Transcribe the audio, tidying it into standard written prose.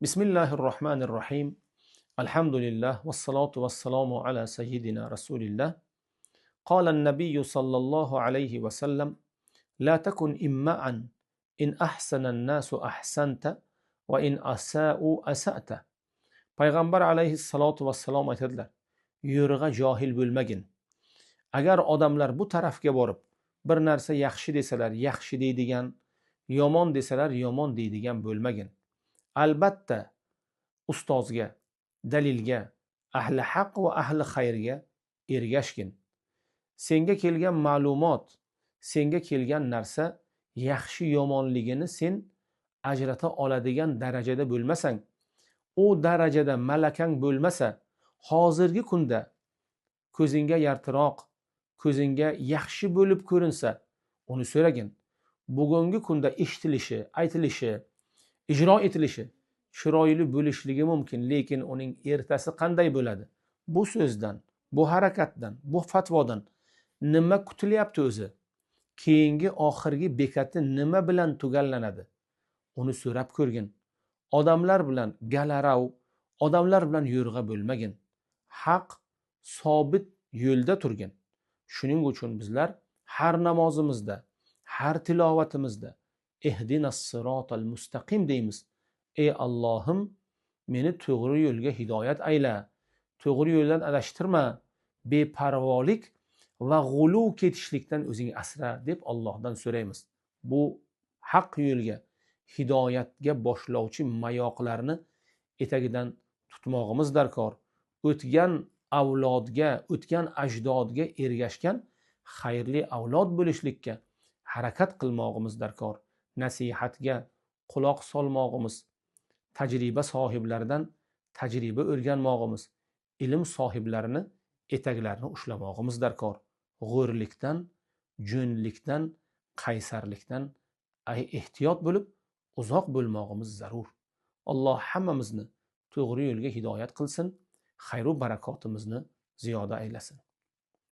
Bismillahirrohmanirrohim. Alhamdulillah vassalatu vassalamu ala sayyidina Rasulillah. Qala an-nabiyyu sallallohu alayhi wa sallam: La takun imma'an in ahsana an-nasu ahsanta va in asa'u asa'ta. Payg'ambar alayhissalatu vassalom aytadilar: Yo'rg'a johil bo'lmagin. Agar odamlar bu tarafga borib, bir narsa yaxshi desalar, yaxshi deydigan, yomon desalar, yomon deydigan bo'lmagin. Albatta ustozga, dalilga, ahli haq va ahli xayrga ergashgin. Senga kelgan ma'lumot, senga kelgan narsa yaxshi yomonligini sen ajrata oladigan darajada bo'lmasang, u darajada malakang bo'lmasa, hozirgi kunda ko'zingga yartiroq, ko'zingga yaxshi bo'lib ko'rinsa, uni so'ragin. Bugungi kunda eshitilishi, aytilishi, ijro etilishi chiroyli bo'lishligi mumkin, lekin uning ertasi qanday bo'ladi? Bu so'zdan, bu harakatdan, bu fatvodan nima kutilyapti o'zi? Keyingi oxirgi bekati nima bilan tugallanadi? Uni so'rab ko'rgin. Odamlar bilan galarav, odamlar bilan yo'rg'a bo'lmagin. Haq sobit yo'lda turgin. Shuning uchun bizlar har namozimizda, har tilovatimizda ihdinas sirotal mustaqim deymiz. Ey Allohim, meni to'g'ri yo'lga hidoyat ayla, to'g'ri yo'ldan adashtirma, beparvolik va g'uluv ketishlikdan o'zing asra deb Allohdan so'raymiz. Bu haq yo'lga, hidoyatga boshlovchi mayoqlarni etagidan tutmog'imiz darkor. O'tgan avlodga, o'tgan ajdodga ergashgan xayrli avlod bo'lishlikka harakat qilmog'imiz darkor. Nasihatga quloq solmog'imiz, tajriba sohiblaridan tajriba o'rganmog'imiz, ilm sohiblarini etaklarini ushlamog'imiz darkor. G'o'rlikdan, jo'nlikdan, qaysarlikdan ehtiyot bo'lib, uzoq bo'lmog'imiz zarur. Alloh hammamizni to'g'ri yo'lga hidoyat qilsin, xayru barakotimizni ziyoda aylasin.